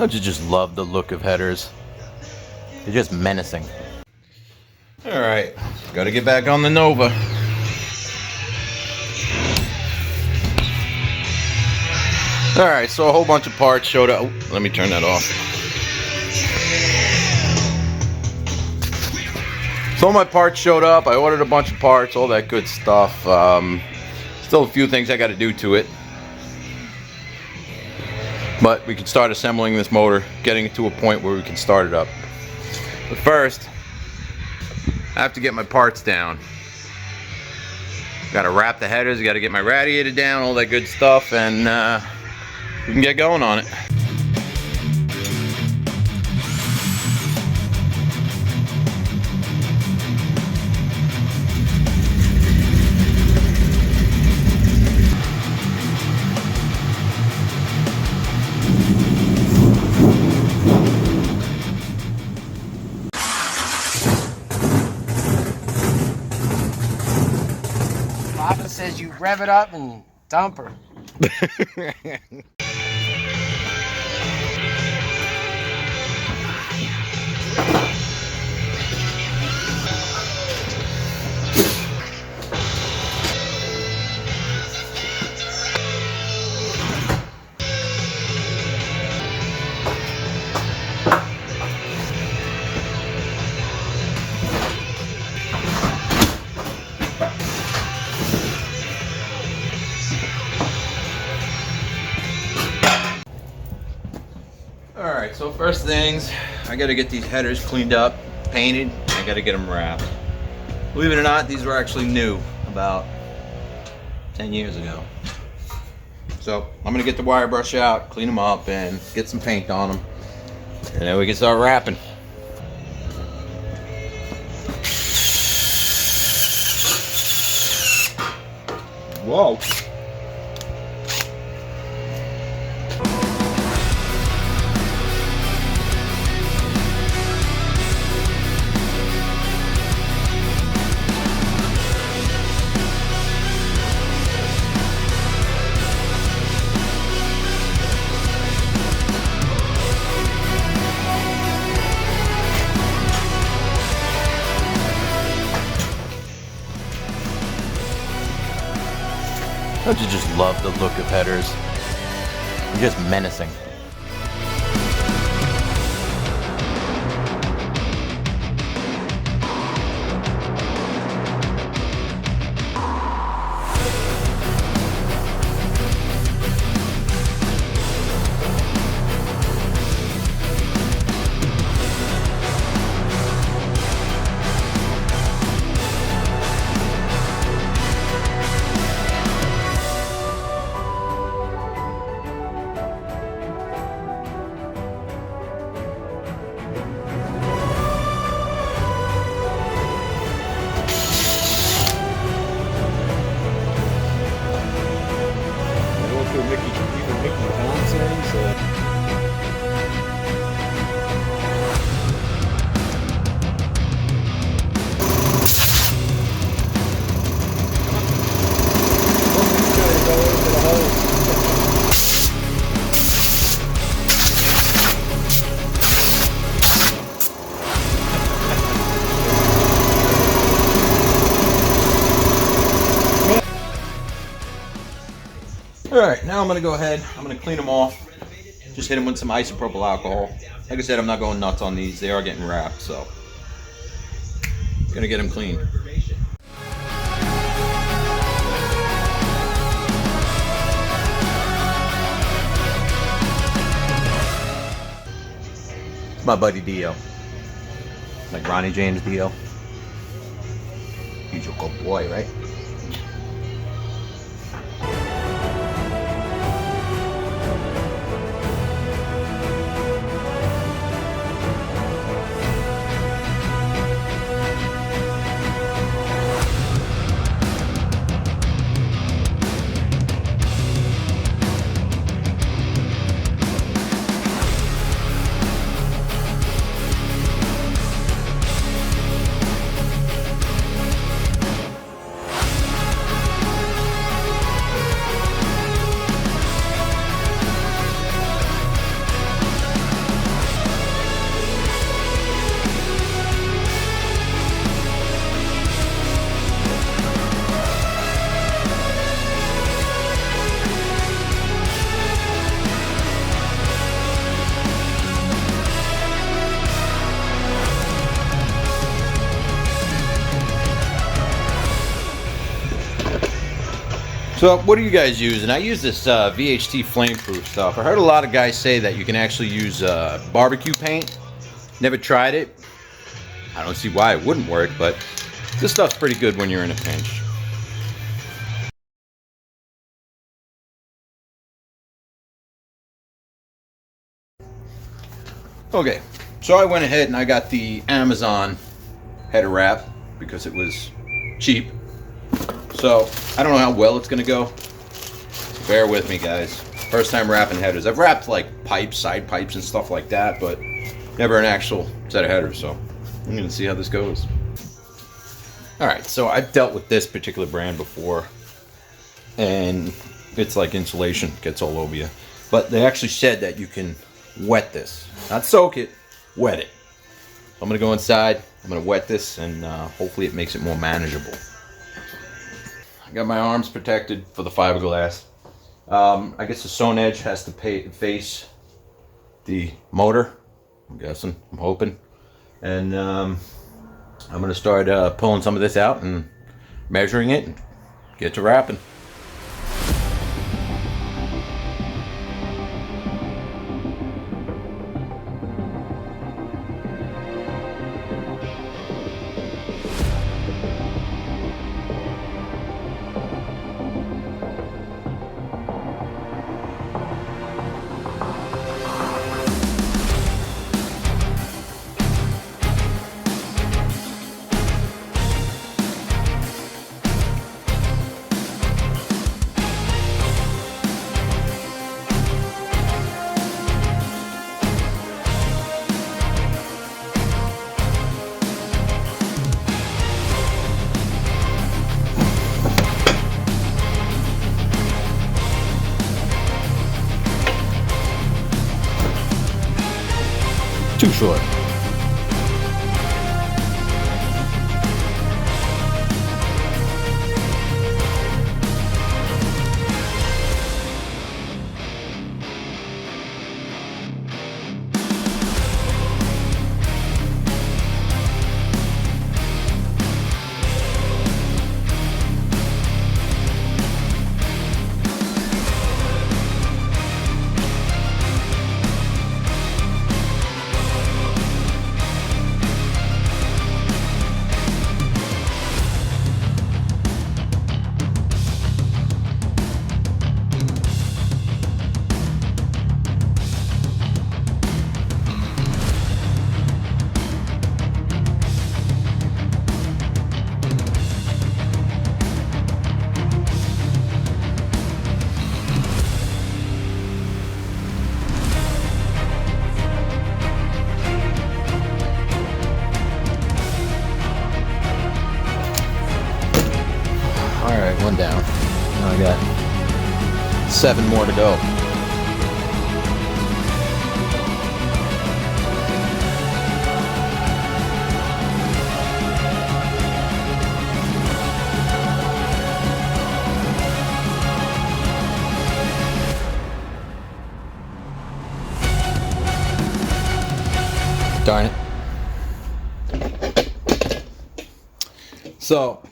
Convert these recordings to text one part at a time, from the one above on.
Don't you just love the look of headers? They're just menacing. Alright, gotta get back on the Nova. Alright, so a whole bunch of parts showed up. Oh, let me turn that off. So my parts showed up. I ordered a bunch of parts, all that good stuff. Still a few things I gotta do to it. But we can start assembling this motor, getting it to a point where we can start it up. But first, I have to get my parts down. Gotta wrap the headers, gotta get my radiator down, all that good stuff, and we can get going on it. Papa says you rev it up and dump her. Alright, so first things, I gotta get these headers cleaned up, painted, I gotta get them wrapped. Believe it or not, these were actually new about 10 years ago. So I'm gonna get the wire brush out, clean them up, and get some paint on them. And then we can start wrapping. Whoa. Don't you just love the look of headers? They're just menacing. Alright, now I'm going to go ahead, I'm going to clean them off. Just hit them with some isopropyl alcohol. Like I said, I'm not going nuts on these. They are getting wrapped, so going to get them clean. It's my buddy Dio. Like Ronnie James Dio. He's your good boy, right? So what are you guys using? I use this VHT flameproof stuff. I heard a lot of guys say that you can actually use barbecue paint. Never tried it. I don't see why it wouldn't work, but this stuff's pretty good when you're in a pinch. Okay, so I went ahead and I got the Amazon header wrap because it was cheap. So I don't know how well it's gonna go. So bear with me, guys. First time wrapping headers. I've wrapped like pipes, side pipes and stuff like that, but never an actual set of headers, so I'm gonna see how this goes. Alright, so I've dealt with this particular brand before, and it's like insulation, gets all over you. But they actually said that you can wet this. Not soak it, wet it. So I'm gonna go inside, I'm gonna wet this, and hopefully it makes it more manageable. I got my arms protected for the fiberglass. I guess the sewn edge has to face the motor, I'm guessing, I'm hoping. And I'm gonna start pulling some of this out and measuring it and get to wrapping. Too short. Alright, one down. Now I got 7 more to go. Darn it. So,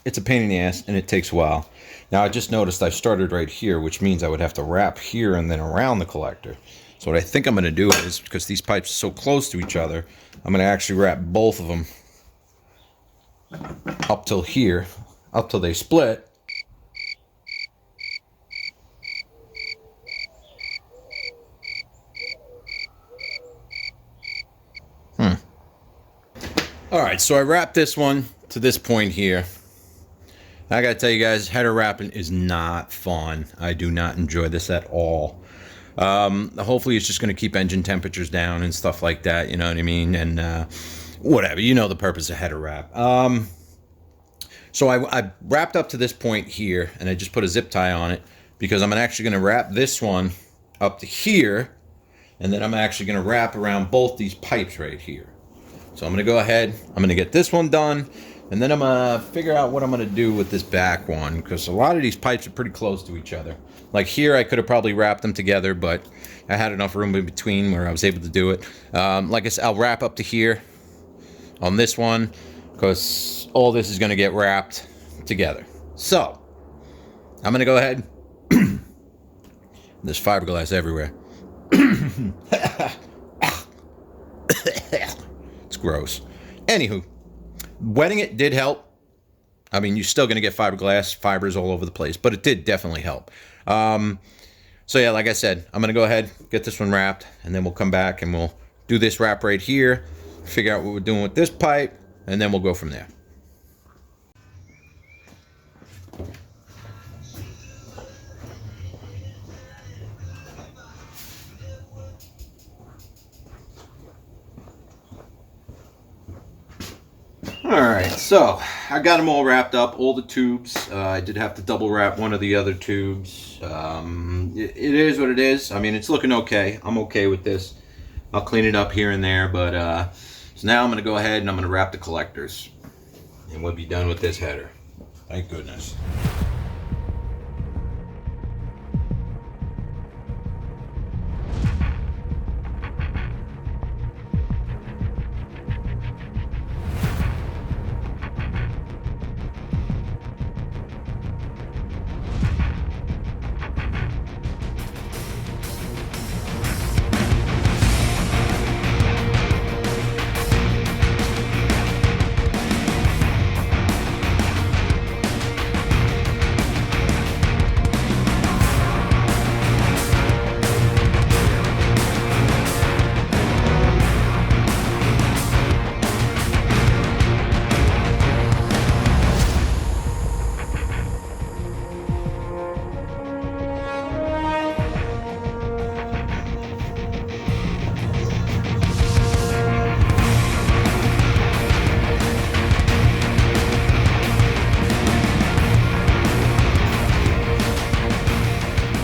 it's a pain in the ass and it takes a while. Now I just noticed I started right here, which means I would have to wrap here and then around the collector. So what I think I'm going to do is, because these pipes are so close to each other, I'm going to actually wrap both of them up till here, up till they split. Alright, so I wrapped this one to this point here. I gotta tell you guys, header wrapping is not fun. I do not enjoy this at all. Hopefully it's just gonna keep engine temperatures down and stuff like that, you know what I mean? And whatever, you know the purpose of header wrap. So I wrapped up to this point here, and I just put a zip tie on it because I'm actually gonna wrap this one up to here, and then I'm actually gonna wrap around both these pipes right here. So I'm gonna go ahead, I'm gonna get this one done, and then I'm gonna figure out what I'm gonna do with this back one, because a lot of these pipes are pretty close to each other. Like here, I could have probably wrapped them together, but I had enough room in between where I was able to do it. Like I said, I'll wrap up to here on this one, because all this is gonna get wrapped together. So, I'm gonna go ahead. There's fiberglass everywhere. It's gross. Anywho, wetting it did help. I mean, you're still gonna get fiberglass fibers all over the place, but it did definitely help. So yeah, like I said, I'm gonna go ahead, get this one wrapped, and then we'll come back and we'll do this wrap right here, figure out what we're doing with this pipe, and then we'll go from there. Alright, so I got them all wrapped up, all the tubes. I did have to double wrap one of the other tubes. It is what it is. I mean, it's looking okay. I'm okay with this. I'll clean it up here and there, but so now I'm going to go ahead and I'm going to wrap the collectors. And we'll be done with this header. Thank goodness.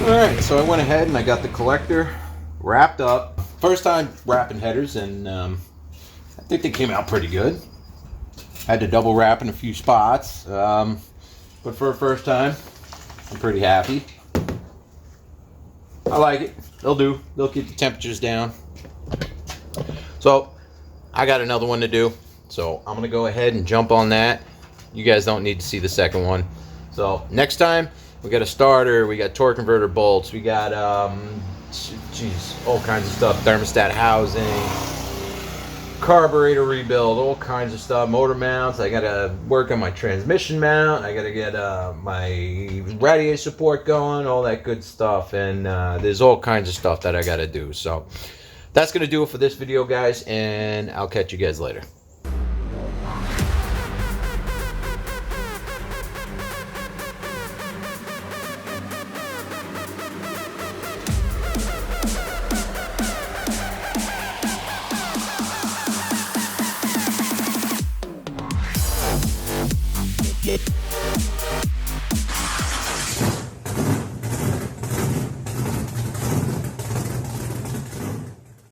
Alright, so I went ahead and I got the collector wrapped up. First time wrapping headers, and I think they came out pretty good. Had to double wrap in a few spots, but for a first time, I'm pretty happy. I like it. They'll do. They'll keep the temperatures down. So, I got another one to do. So, I'm going to go ahead and jump on that. You guys don't need to see the second one. So, next time, we got a starter, we got torque converter bolts, we got, all kinds of stuff. Thermostat housing, carburetor rebuild, all kinds of stuff. Motor mounts, I got to work on my transmission mount, I got to get my radiator support going, all that good stuff. And there's all kinds of stuff that I got to do. So that's going to do it for this video, guys, and I'll catch you guys later. Get